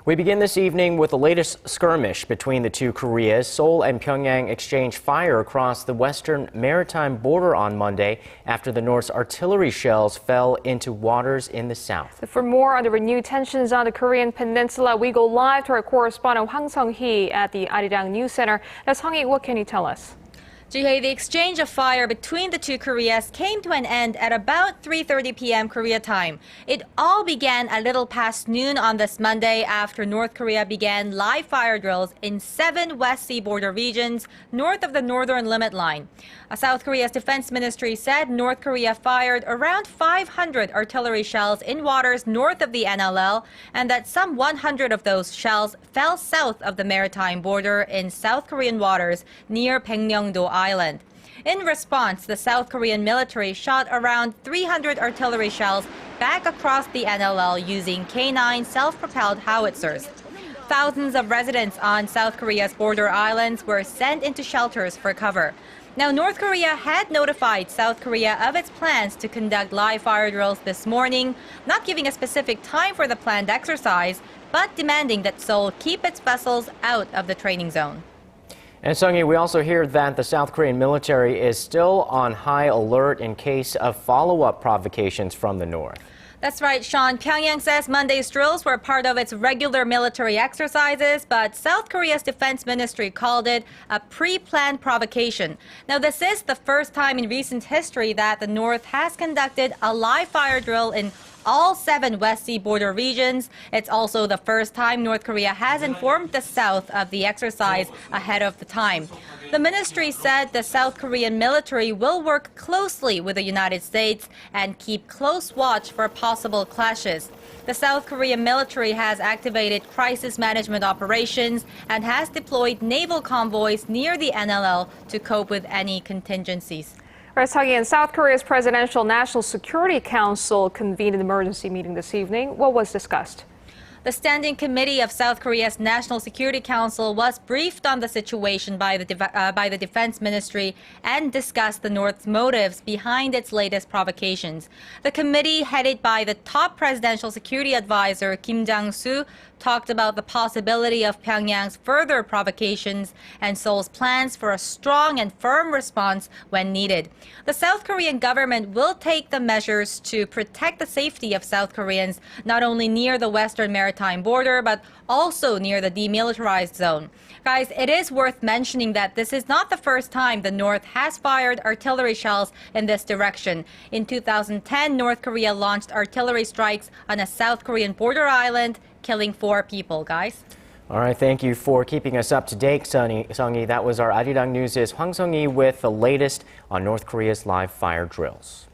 We begin this evening with the latest skirmish between the two Koreas. Seoul and Pyongyang exchanged fire across the western maritime border on Monday after the North's artillery shells fell into waters in the south. For more on the renewed tensions on the Korean peninsula, we go live to our correspondent Hwang Sung-hee at the Arirang News Center. Now, Sung-hee, what can you tell us? Ji-hye, the exchange of fire between the two Koreas came to an end at about 3:30 p.m. Korea time. It all began a little past noon on this Monday after North Korea began live fire drills in 7 West Sea border regions north of the northern limit line. South Korea's defense ministry said North Korea fired around 500 artillery shells in waters north of the NLL and that some 100 of those shells fell south of the maritime border in South Korean waters near Baengnyeongdo Island. In response, the South Korean military shot around 300 artillery shells back across the NLL using K9 self-propelled howitzers. Thousands of residents on South Korea's border islands were sent into shelters for cover. Now, North Korea had notified South Korea of its plans to conduct live fire drills this morning, not giving a specific time for the planned exercise, but demanding that Seoul keep its vessels out of the training zone. And Sung-hee, we also hear that the South Korean military is still on high alert in case of follow-up provocations from the north. That's right, Sean. Pyongyang says Monday's drills were part of its regular military exercises, but South Korea's defense ministry called it a pre-planned provocation. Now, this is the first time in recent history that the North has conducted a live fire drill in all 7 West Sea border regions. It's also the first time North Korea has informed the South of the exercise ahead of the time. The ministry said the South Korean military will work closely with the United States and keep close watch for possible clashes. The South Korean military has activated crisis management operations and has deployed naval convoys near the NLL to cope with any contingencies. In South Korea's Presidential National Security Council convened an emergency meeting this evening. What was discussed? The Standing Committee of South Korea's National Security Council was briefed on the situation by the Defense Ministry and discussed the North's motives behind its latest provocations. The committee, headed by the top presidential security advisor Kim Jang-soo, talked about the possibility of Pyongyang's further provocations and Seoul's plans for a strong and firm response when needed. The South Korean government will take the measures to protect the safety of South Koreans not only near the western maritime border but also near the demilitarized zone. Guys, it is worth mentioning that this is not the first time the North has fired artillery shells in this direction. In 2010, North Korea launched artillery strikes on a South Korean border island, killing 4 people, guys. All right, thank you for keeping us up to date, Sung-hee. That was our Arirang News' Hwang Sung-hee with the latest on North Korea's live fire drills.